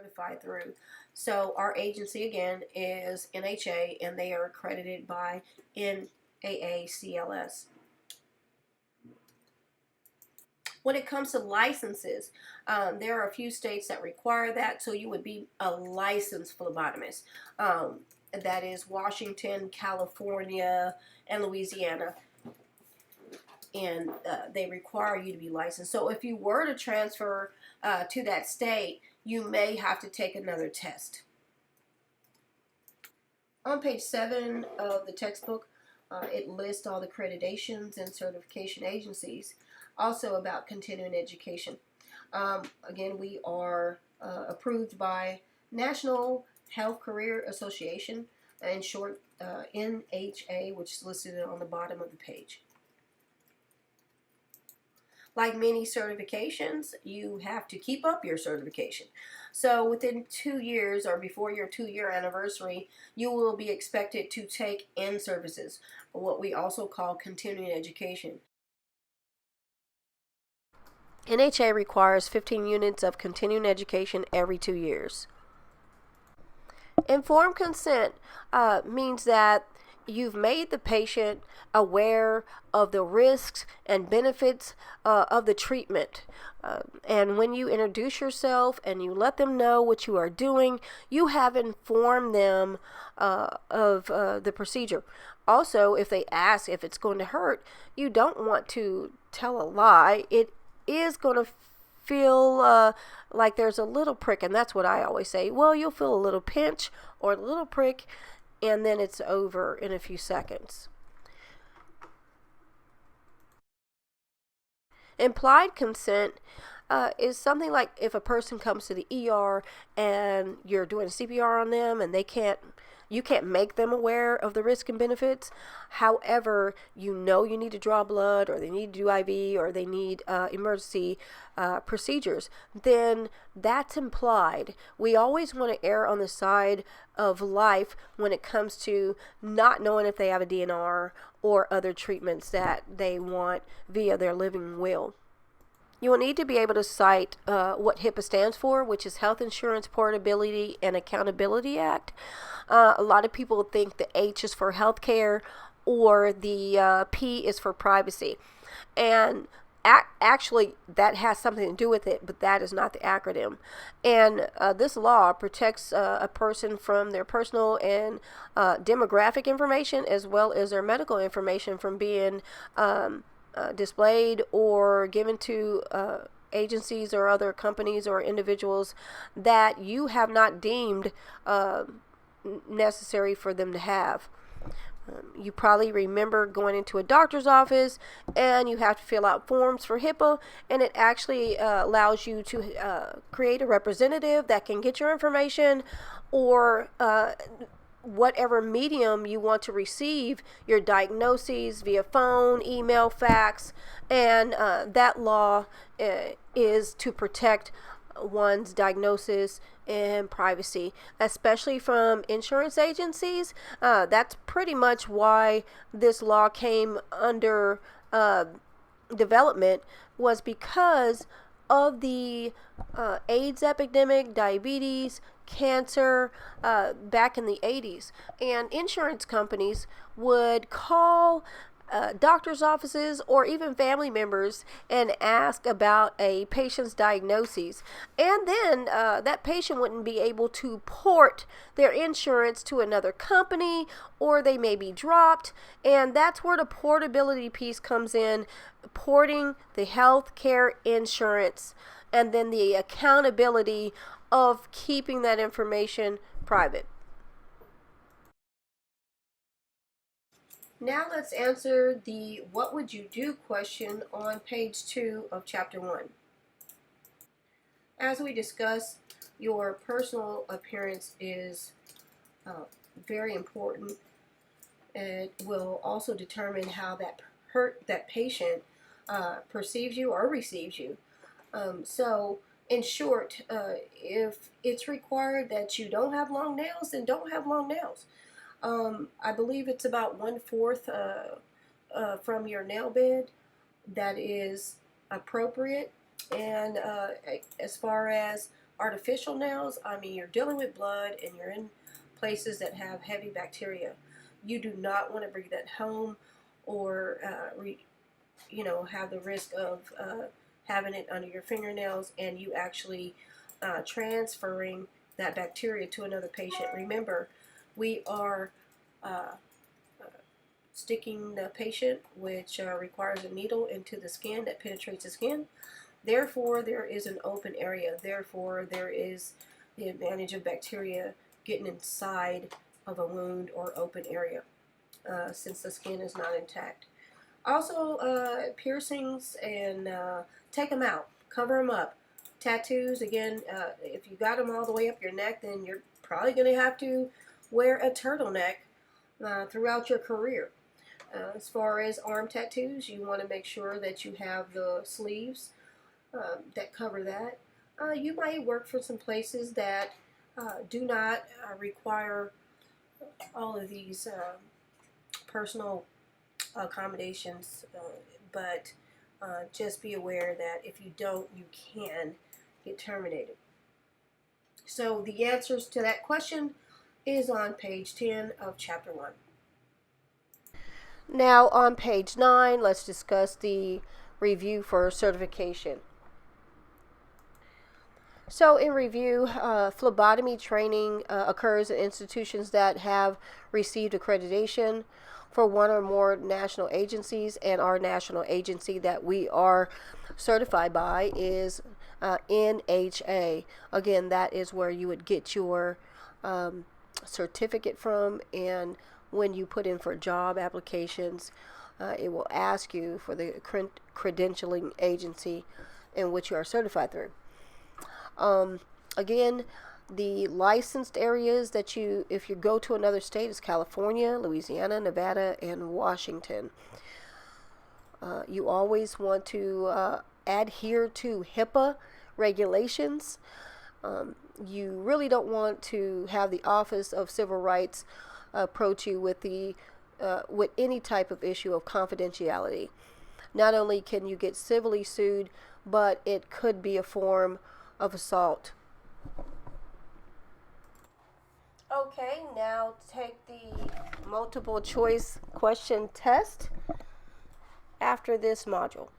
certified through. So our agency again is NHA, and they are accredited by NAACLS. When it comes to licenses, there are a few states that require that, so you would be a licensed phlebotomist. That is Washington, California, and Louisiana, and they require you to be licensed. So if you were to transfer to that state, you may have to take another test. On page 7 of the textbook, it lists all the accreditations and certification agencies, also about continuing education. Again, we are approved by National Health Career Association, in short NHA, which is listed on the bottom of the page. Like many certifications, you have to keep up your certification. So within 2 years or before your 2-year anniversary, you will be expected to take in-services, what we also call continuing education. NHA requires 15 units of continuing education every 2 years. Informed consent means that you've made the patient aware of the risks and benefits of the treatment. And when you introduce yourself and you let them know what you are doing, you have informed them of the procedure. Also, if they ask if it's going to hurt, you don't want to tell a lie. It is going to feel like there's a little prick, and that's what I always say. Well, you'll feel a little pinch or a little prick, and then it's over in a few seconds. Implied consent is something like if a person comes to the ER and you're doing CPR on them and you can't make them aware of the risk and benefits. However, you know you need to draw blood, or they need to do IV, or they need emergency procedures, then that's implied. We always want to err on the side of life when it comes to not knowing if they have a DNR or other treatments that they want via their living will. You will need to be able to cite what HIPAA stands for, which is Health Insurance Portability and Accountability Act. A lot of people think the H is for healthcare or the P is for privacy. And actually, that has something to do with it, but that is not the acronym. And this law protects a person from their personal and demographic information, as well as their medical information, from being displayed or given to agencies or other companies or individuals that you have not deemed necessary for them to have. You probably remember going into a doctor's office and you have to fill out forms for HIPAA, and it actually allows you to create a representative that can get your information, or whatever medium you want to receive your diagnoses, via phone, email, fax, and that law is to protect one's diagnosis and privacy, especially from insurance agencies. That's pretty much why this law came under development, was because of the AIDS epidemic, diabetes, cancer back in the 80s. And insurance companies would call doctor's offices or even family members and ask about a patient's diagnoses, and then that patient wouldn't be able to port their insurance to another company, or they may be dropped. And that's where the portability piece comes in, porting the health care insurance, and then the accountability of keeping that information private. Now let's answer the what would you do question on page 2 of chapter 1. As we discussed, your personal appearance is very important. It will also determine how that patient perceives you or receives you. So in short, if it's required that you don't have long nails, then don't have long nails. I believe it's about 1/4 from your nail bed that is appropriate. And as far as Artificial nails, I mean, you're dealing with blood and you're in places that have heavy bacteria. You do not want to bring that home or, have the risk of having it under your fingernails and you actually transferring that bacteria to another patient. Remember, we are sticking the patient, which requires a needle into the skin that penetrates the skin. Therefore, there is an open area. Therefore, there is the advantage of bacteria getting inside of a wound or open area since the skin is not intact. Also, piercings, and take them out. Cover them up. Tattoos, again, if you got them all the way up your neck, then you're probably going to have to wear a turtleneck throughout your career. As far as arm tattoos, you want to make sure that you have the sleeves that cover that. You might work for some places that do not require all of these personal accommodations, but just be aware that if you don't, you can get terminated. So the answers to that question is on page 10 of chapter 1. Now on page 9, let's discuss the review for certification. So in review, phlebotomy training occurs in institutions that have received accreditation for one or more national agencies, and our national agency that we are certified by is NHA. Again, that is where you would get your certificate from, and when you put in for job applications, it will ask you for the credentialing agency in which you are certified through. Again, the licensed areas that if you go to another state, is California, Louisiana, Nevada, and Washington. You always want to adhere to HIPAA regulations. You really don't want to have the Office of Civil Rights approach you with any type of issue of confidentiality. Not only can you get civilly sued, but it could be a form of assault. Okay, now take the multiple choice question test after this module.